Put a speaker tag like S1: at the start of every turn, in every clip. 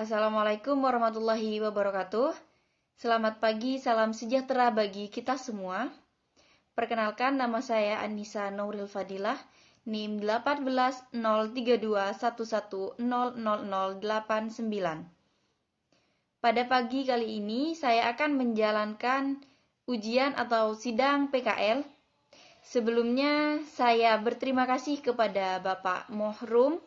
S1: Assalamualaikum warahmatullahi wabarakatuh. Selamat pagi, salam sejahtera bagi kita semua. Perkenalkan, nama saya Anissa Nouril Fadilah, NIM 18.0321100089. Pada pagi kali ini, saya akan menjalankan ujian atau sidang PKL. Sebelumnya, saya berterima kasih kepada Bapak Mohrum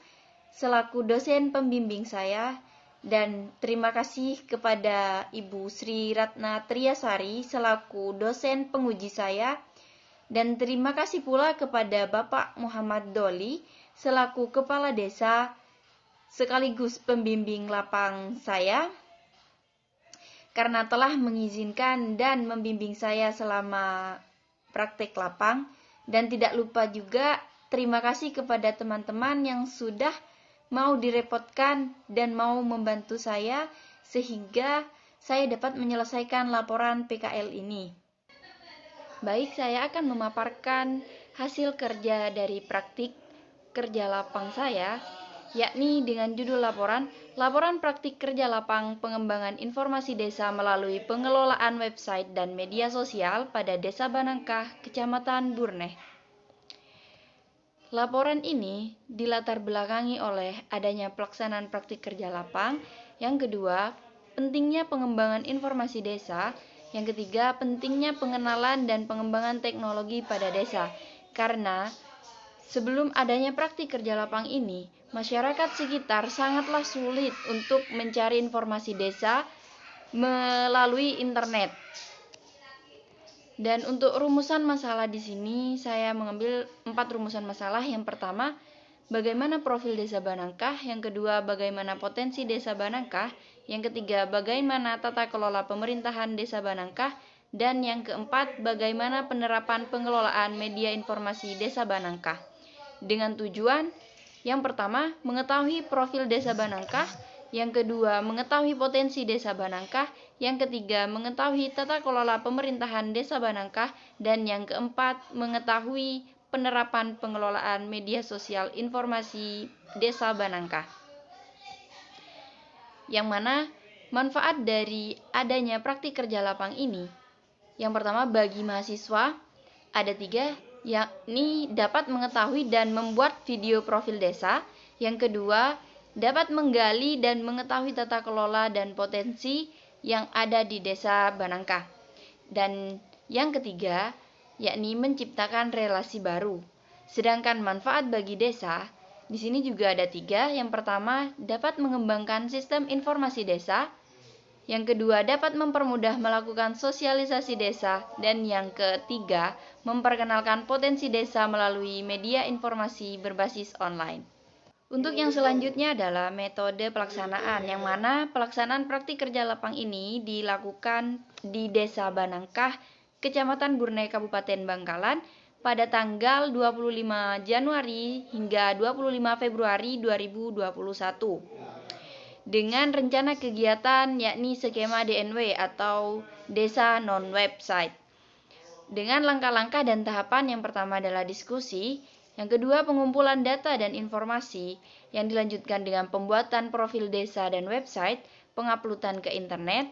S1: selaku dosen pembimbing saya, dan terima kasih kepada Ibu Sri Ratna Triasari selaku dosen penguji saya, dan terima kasih pula kepada Bapak Muhammad Doli selaku kepala desa sekaligus pembimbing lapang saya, karena telah mengizinkan dan membimbing saya selama praktek lapang. Dan tidak lupa juga terima kasih kepada teman-teman yang sudah mau direpotkan dan mau membantu saya sehingga saya dapat menyelesaikan laporan PKL ini. Baik, saya akan memaparkan hasil kerja dari praktik kerja lapang saya, yakni dengan judul Laporan Praktik Kerja Lapang Pengembangan Informasi Desa melalui Pengelolaan Website dan Media Sosial pada Desa Banangkah, Kecamatan Burneh. Laporan ini dilatar belakangi oleh adanya pelaksanaan praktik kerja lapang, yang kedua, pentingnya pengembangan informasi desa, yang ketiga, pentingnya pengenalan dan pengembangan teknologi pada desa. Karena sebelum adanya praktik kerja lapang ini, masyarakat sekitar sangatlah sulit untuk mencari informasi desa melalui internet. Dan untuk rumusan masalah di sini, saya mengambil 4 rumusan masalah. Yang pertama, bagaimana profil desa Banangkah. Yang kedua, bagaimana potensi desa Banangkah. Yang ketiga, bagaimana tata kelola pemerintahan desa Banangkah. Dan yang keempat, bagaimana penerapan pengelolaan media informasi desa Banangkah. Dengan tujuan, yang pertama, mengetahui profil desa Banangkah. Yang kedua, mengetahui potensi desa Banangkah. Yang ketiga, mengetahui tata kelola pemerintahan desa Banangkah. Dan yang keempat, mengetahui penerapan pengelolaan media sosial informasi desa Banangkah. Yang mana manfaat dari adanya praktik kerja lapang ini, yang pertama bagi mahasiswa ada 3, yakni dapat mengetahui dan membuat video profil desa. Yang kedua, dapat menggali dan mengetahui tata kelola dan potensi yang ada di desa Banangkah. Dan yang ketiga, yakni menciptakan relasi baru. Sedangkan manfaat bagi desa, di sini juga ada 3. Yang pertama, dapat mengembangkan sistem informasi desa. Yang kedua, dapat mempermudah melakukan sosialisasi desa. Dan yang ketiga, memperkenalkan potensi desa melalui media informasi berbasis online. Untuk yang selanjutnya adalah metode pelaksanaan, yang mana pelaksanaan praktik kerja lapang ini dilakukan di Desa Banangkah, Kecamatan Burneh, Kabupaten Bangkalan pada tanggal 25 Januari hingga 25 Februari 2021. Dengan rencana kegiatan yakni skema DNW atau Desa Non-Website. Dengan langkah-langkah dan tahapan, yang pertama adalah diskusi, yang kedua pengumpulan data dan informasi, yang dilanjutkan dengan pembuatan profil desa dan website, penguploadan ke internet,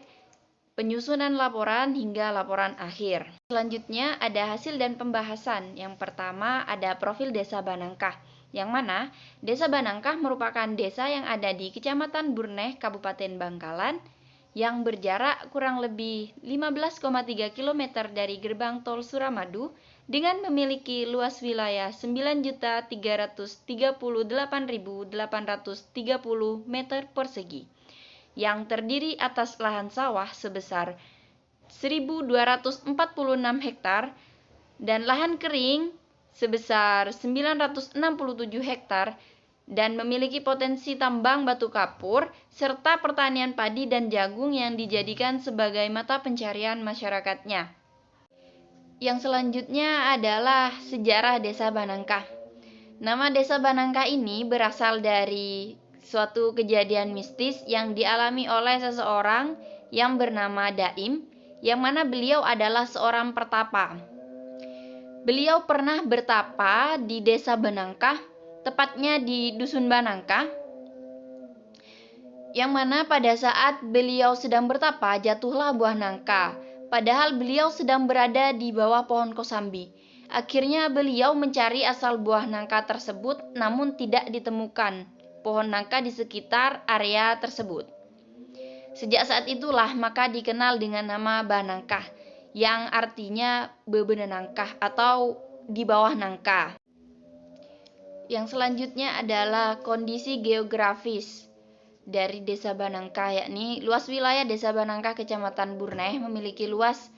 S1: penyusunan laporan hingga laporan akhir. Selanjutnya ada hasil dan pembahasan. Yang pertama ada profil desa Banangkah, yang mana desa Banangkah merupakan desa yang ada di Kecamatan Burneh, Kabupaten Bangkalan, yang berjarak kurang lebih 15,3 km dari gerbang tol Suramadu, dengan memiliki luas wilayah 9.338.830 meter persegi, yang terdiri atas lahan sawah sebesar 1.246 hektar dan lahan kering sebesar 967 hektar, dan memiliki potensi tambang batu kapur serta pertanian padi dan jagung yang dijadikan sebagai mata pencarian masyarakatnya. Yang selanjutnya adalah sejarah Desa Banangkah. Nama Desa Banangkah ini berasal dari suatu kejadian mistis yang dialami oleh seseorang yang bernama Daim, yang mana beliau adalah seorang pertapa. Beliau pernah bertapa di Desa Banangkah, tepatnya di Dusun Banangkah. yang mana pada saat beliau sedang bertapa jatuhlah buah nangka, padahal beliau sedang berada di bawah pohon kosambi. Akhirnya beliau mencari asal buah nangka tersebut, namun tidak ditemukan pohon nangka di sekitar area tersebut. Sejak saat itulah maka dikenal dengan nama Banangkah, yang artinya bebena nangkah atau di bawah nangka. Yang selanjutnya adalah kondisi geografis dari Desa Banangkah, yakni luas wilayah Desa Banangkah Kecamatan Burneh memiliki luas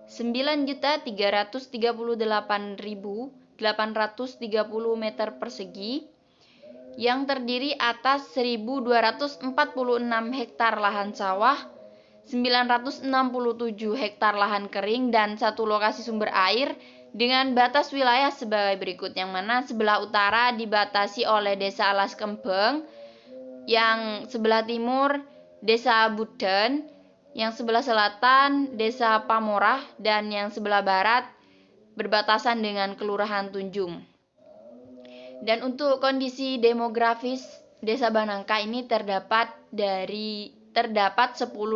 S1: 9.338.830 meter persegi yang terdiri atas 1.246 hektar lahan sawah, 967 hektar lahan kering, dan 1 lokasi sumber air dengan batas wilayah sebagai berikut, yang mana sebelah utara dibatasi oleh Desa Alas Kembeng, yang sebelah timur Desa Buden, yang sebelah selatan Desa Pamorah, dan yang sebelah barat berbatasan dengan Kelurahan Tunjung. Dan untuk kondisi demografis Desa Banangkah ini terdapat 10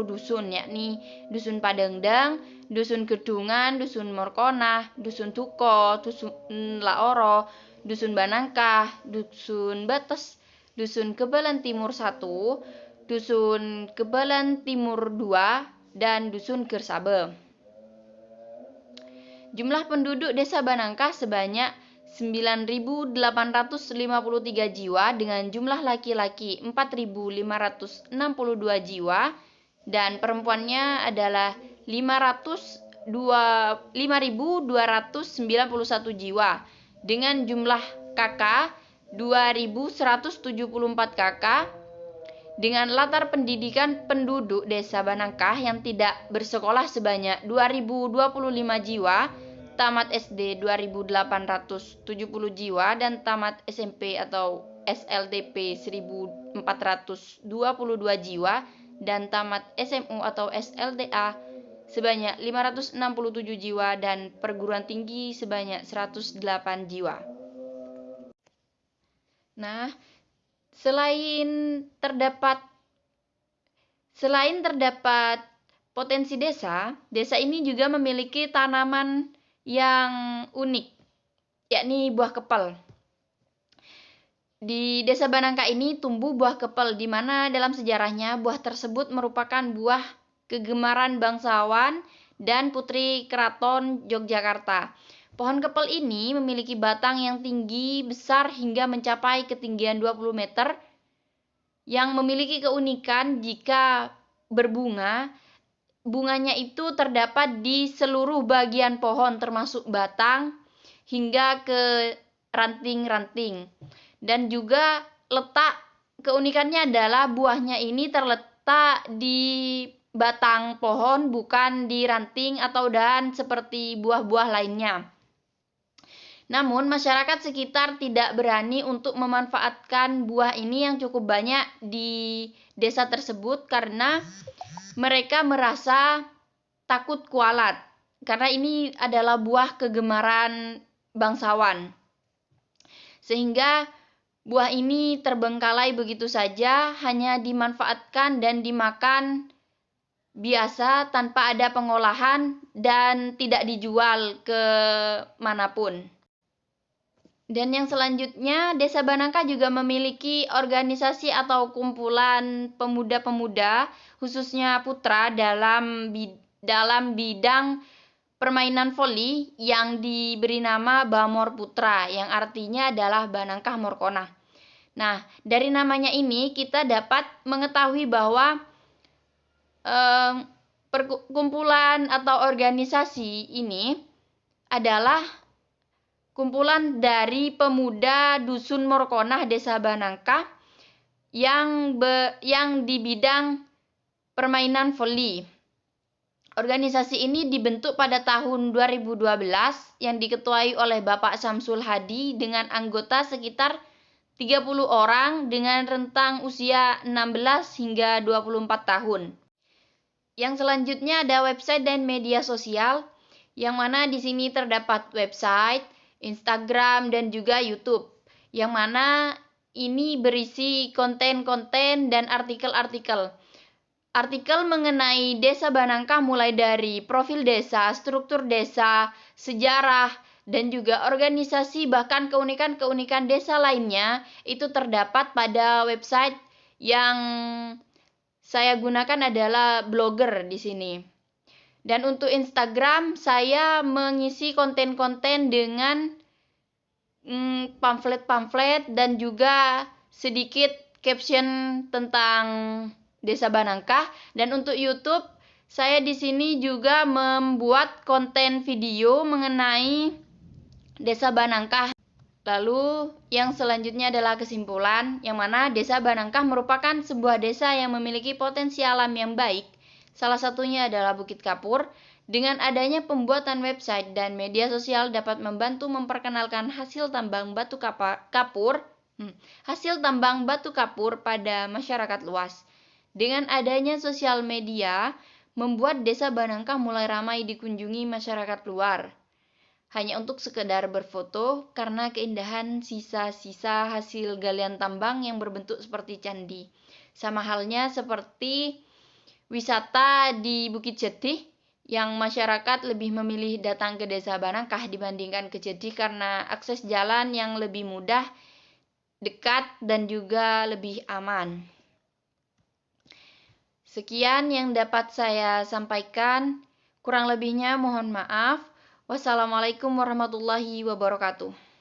S1: dusun, yakni Dusun Padengdang, Dusun Gedungan, Dusun Morkonah, Dusun Tuko, Dusun Laoro, Dusun Banangkah, Dusun Bates, Dusun Kebalan Timur 1, Dusun Kebalan Timur 2, dan Dusun Gersabe. Jumlah penduduk Desa Banangkah sebanyak 9.853 jiwa dengan jumlah laki-laki 4.562 jiwa dan perempuannya adalah 5.291 jiwa dengan jumlah kakak 2.174 kakak. Dengan latar pendidikan penduduk Desa Banangkah yang tidak bersekolah sebanyak 2.025 jiwa, tamat SD 2.870 jiwa, dan tamat SMP atau SLTP 1.422 jiwa, dan tamat SMU atau SLTA sebanyak 567 jiwa, dan perguruan tinggi sebanyak 108 jiwa. Nah, Selain terdapat potensi desa ini juga memiliki tanaman yang unik, yakni buah kepel. Di Desa Banangkah ini tumbuh buah kepel, di mana dalam sejarahnya buah tersebut merupakan buah kegemaran bangsawan dan putri keraton Yogyakarta. Pohon kepel ini memiliki batang yang tinggi besar hingga mencapai ketinggian 20 meter yang memiliki keunikan jika berbunga. Bunganya itu terdapat di seluruh bagian pohon termasuk batang hingga ke ranting-ranting. Dan juga keunikannya adalah buahnya ini terletak di batang pohon, bukan di ranting atau dahan seperti buah-buah lainnya. Namun masyarakat sekitar tidak berani untuk memanfaatkan buah ini yang cukup banyak di desa tersebut karena mereka merasa takut kualat, karena ini adalah buah kegemaran bangsawan. Sehingga buah ini terbengkalai begitu saja, hanya dimanfaatkan dan dimakan biasa tanpa ada pengolahan dan tidak dijual ke manapun. Dan yang selanjutnya, Desa Banangkah juga memiliki organisasi atau kumpulan pemuda-pemuda, khususnya putra dalam bidang permainan voli yang diberi nama Bamor Putra, yang artinya adalah Banangkah Morkonah. Nah, dari namanya ini kita dapat mengetahui bahwa perkumpulan atau organisasi ini adalah kumpulan dari pemuda Dusun Morkonah Desa Banangkah yang di bidang permainan voli. Organisasi ini dibentuk pada tahun 2012 yang diketuai oleh Bapak Samsul Hadi dengan anggota sekitar 30 orang dengan rentang usia 16 hingga 24 tahun. Yang selanjutnya ada website dan media sosial, yang mana di sini terdapat website, Instagram, dan juga YouTube, yang mana ini berisi konten-konten dan artikel-artikel. Artikel mengenai Desa Banangkah mulai dari profil desa, struktur desa, sejarah, dan juga organisasi bahkan keunikan-keunikan desa lainnya itu terdapat pada website yang saya gunakan adalah Blogger di sini. Dan untuk Instagram saya mengisi konten-konten dengan pamflet-pamflet dan juga sedikit caption tentang Desa Banangkah. Dan untuk YouTube saya di sini juga membuat konten video mengenai Desa Banangkah. Lalu yang selanjutnya adalah kesimpulan, yang mana Desa Banangkah merupakan sebuah desa yang memiliki potensi alam yang baik. Salah satunya adalah Bukit Kapur. Dengan adanya pembuatan website dan media sosial dapat membantu memperkenalkan hasil tambang batu kapur pada masyarakat luas. Dengan adanya sosial media, membuat Desa Banangkah mulai ramai dikunjungi masyarakat luar. Hanya untuk sekedar berfoto karena keindahan sisa-sisa hasil galian tambang yang berbentuk seperti candi. Sama halnya seperti wisata di Bukit Jetih, yang masyarakat lebih memilih datang ke Desa Banangkah dibandingkan ke Jetih karena akses jalan yang lebih mudah, dekat, dan juga lebih aman. Sekian yang dapat saya sampaikan, kurang lebihnya mohon maaf. Wassalamualaikum warahmatullahi wabarakatuh.